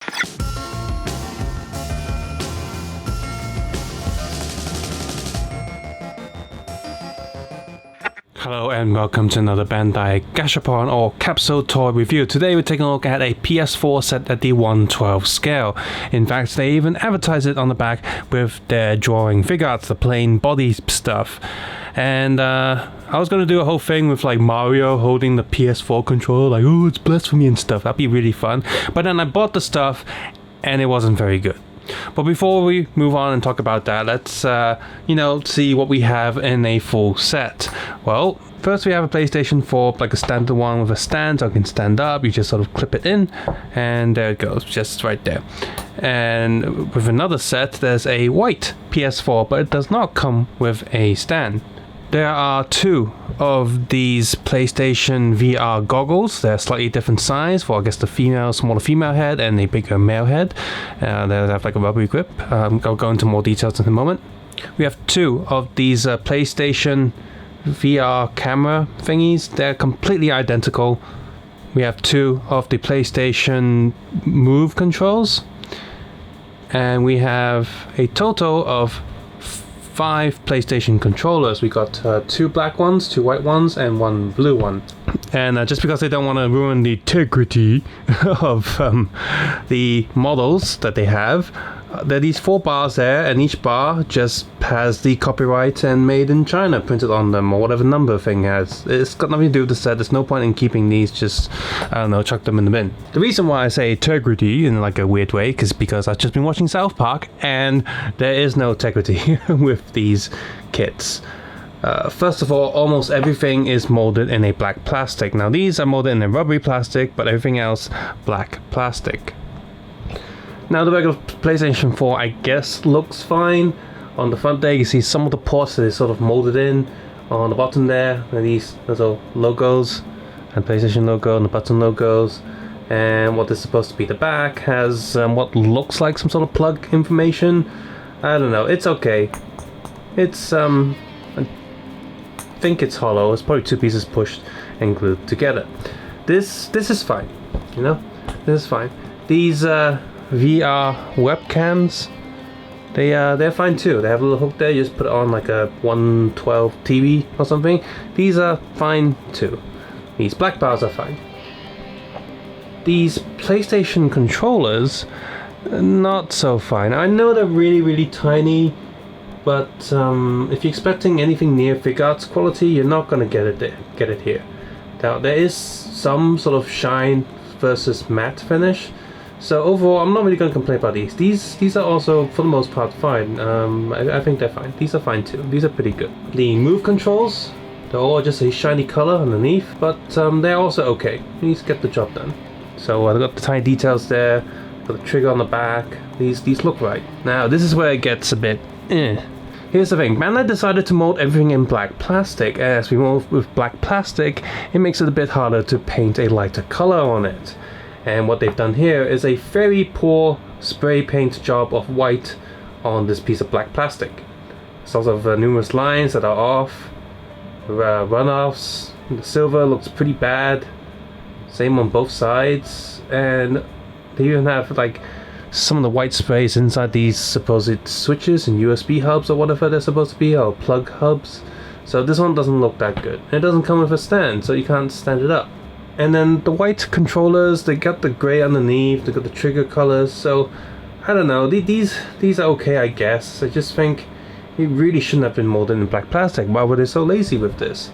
Hello and welcome to another Bandai Gashapon or Capsule Toy review. Today we're taking a look at a PS4 set at the 1/12 scale. In fact, they even advertise it on the back with their drawing figure arts, the plain body stuff. And I was going to do a whole thing with like Mario holding the PS4 controller, like, oh, it's blasphemy and stuff. That'd be really fun. But then I bought the stuff and it wasn't very good. But before we move on and talk about that, let's, see what we have in a full set. Well, first we have a PlayStation 4, like a standard one with a stand, so I can stand up. You just sort of clip it in, and there it goes, just right there. And with another set, there's a white PS4, but it does not come with a stand. There are two of these PlayStation VR goggles. They're slightly different size for, I guess, the smaller female head and a bigger male head. They have like a rubbery grip. I'll go into more details in a moment. We have two of these PlayStation VR camera thingies. They're completely identical. We have two of the PlayStation Move controls. And we have a total of 5 PlayStation controllers. We got 2 black ones, 2 white ones, and 1 blue one. And just because they don't want to ruin the integrity of the models that they have, there are these 4 bars there, and each bar just has the copyright and made in China printed on them, or whatever number thing has. It's got nothing to do with the set. There's no point in keeping these, just, I don't know, chuck them in the bin. The reason why I say integrity in like a weird way is because I've just been watching South Park, and there is no integrity with these kits. First of all, almost everything is molded in a black plastic. Now these are molded in a rubbery plastic, but everything else black plastic. Now the regular PlayStation 4, I guess, looks fine. On the front there you see some of the ports that is sort of molded in. On the bottom there are these little logos, and PlayStation logo and the button logos. And what is supposed to be the back has what looks like some sort of plug information. I don't know, it's okay. It's I think it's hollow. It's probably 2 pieces pushed and glued together. This is fine, you know. This is fine. These VR webcams, they're fine too. They have a little hook there. You just put it on like a 112 TV or something. These are fine too. These black bars are fine. These PlayStation controllers, not so fine. I know they're really tiny, but if you're expecting anything near figure arts quality, you're not gonna get it here. Now there is some sort of shine versus matte finish. So overall, I'm not really going to complain about these. These are also, for the most part, fine. I think they're fine. These are fine too. These are pretty good. The move controls, they're all just a shiny color underneath, but they're also okay. These get the job done. So I've got the tiny details there. Got the trigger on the back. These look right. Now this is where it gets a bit Here's the thing, Bandai decided to mold everything in black plastic. As we move with black plastic, it makes it a bit harder to paint a lighter color on it. And what they've done here is a very poor spray paint job of white on this piece of black plastic. There's also numerous lines that are off, runoffs. The silver looks pretty bad. Same on both sides. And they even have like some of the white sprays inside these supposed switches and USB hubs or whatever they're supposed to be, or plug hubs. So this one doesn't look that good. It doesn't come with a stand, so you can't stand it up. And then the white controllers, they got the grey underneath, they got the trigger colors, so I don't know, these are okay, I guess. I just think it really shouldn't have been molded in black plastic. Why were they so lazy with this?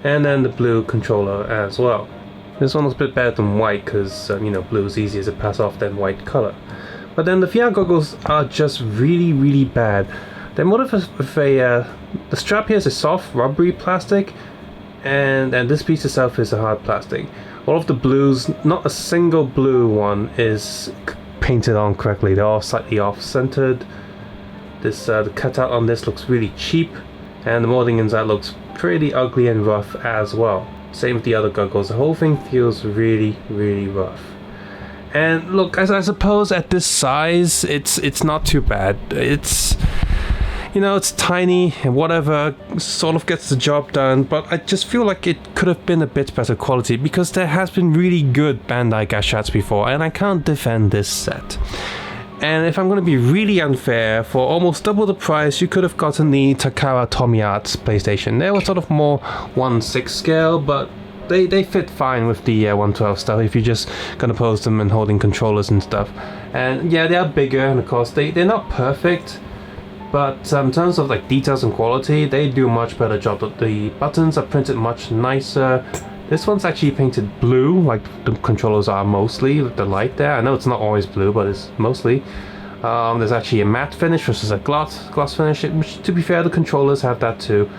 And then the blue controller as well. This one looks a bit better than white because, blue is easier to pass off than white color. But then the VR goggles are just really bad. They're molded with the strap here is a soft rubbery plastic, and this piece itself is a hard plastic. All of the blues, not a single blue one is painted on correctly. They're all slightly off-centered. The cutout on this looks really cheap, and the molding inside looks pretty ugly and rough as well. Same with the other goggles. The whole thing feels really rough. And look, I suppose at this size, it's not too bad. It's you know, it's tiny and whatever, sort of gets the job done, but I just feel like it could have been a bit better quality because there has been really good Bandai gashats before, and I can't defend this set. And if I'm going to be really unfair, for almost double the price, you could have gotten the Takara Tomiart's PlayStation. They were sort of more 1/6 scale, but they fit fine with the 112 stuff if you're just gonna pose them and holding controllers and stuff. And yeah, they are bigger, and of course they're not perfect, but in terms of like details and quality, they do a much better job. The buttons are printed much nicer. This one's actually painted blue, like the controllers are mostly, with the light there. I know it's not always blue, but it's mostly. There's actually a matte finish versus a gloss finish, which, to be fair, the controllers have that too.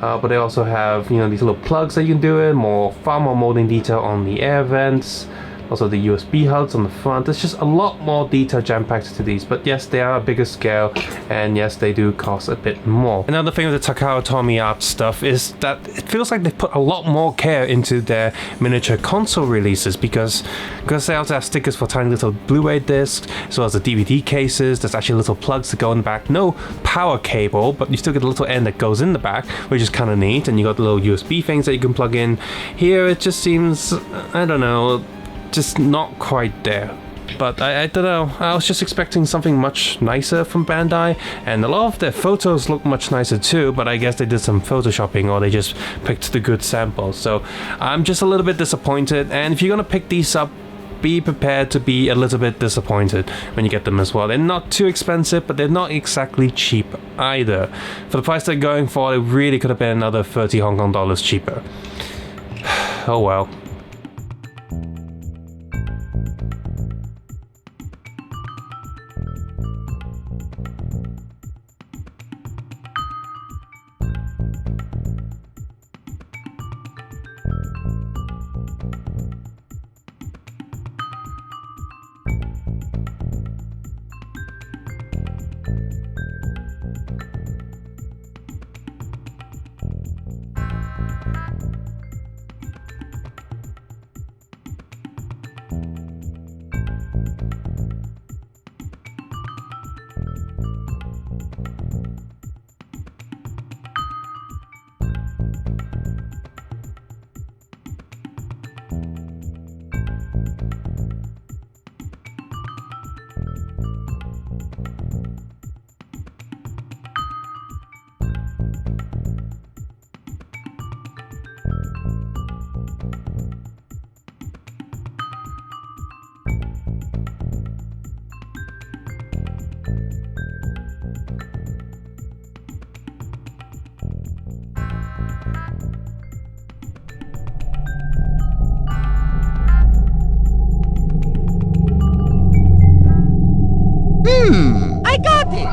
But they also have, you know, these little plugs that you can do in, far more molding detail on the air vents, also the USB hubs on the front. There's just a lot more detail jam-packed to these, but yes, they are a bigger scale, and yes, they do cost a bit more. Another thing with the Takara Tomiart stuff is that it feels like they've put a lot more care into their miniature console releases, because they also have stickers for tiny little Blu-ray discs, as well as the DVD cases. There's actually little plugs that go in the back. No power cable, but you still get a little end that goes in the back, which is kind of neat, and you got the little USB things that you can plug in. Here, it just seems, I don't know, just not quite there. But I don't know, I was just expecting something much nicer from Bandai, and a lot of their photos look much nicer too, but I guess they did some photoshopping, or they just picked the good samples. So I'm just a little bit disappointed, and if you're gonna pick these up, be prepared to be a little bit disappointed when you get them as well. They're not too expensive, but they're not exactly cheap either. For the price they're going for, it really could have been another 30 Hong Kong dollars cheaper. Oh well. I got it!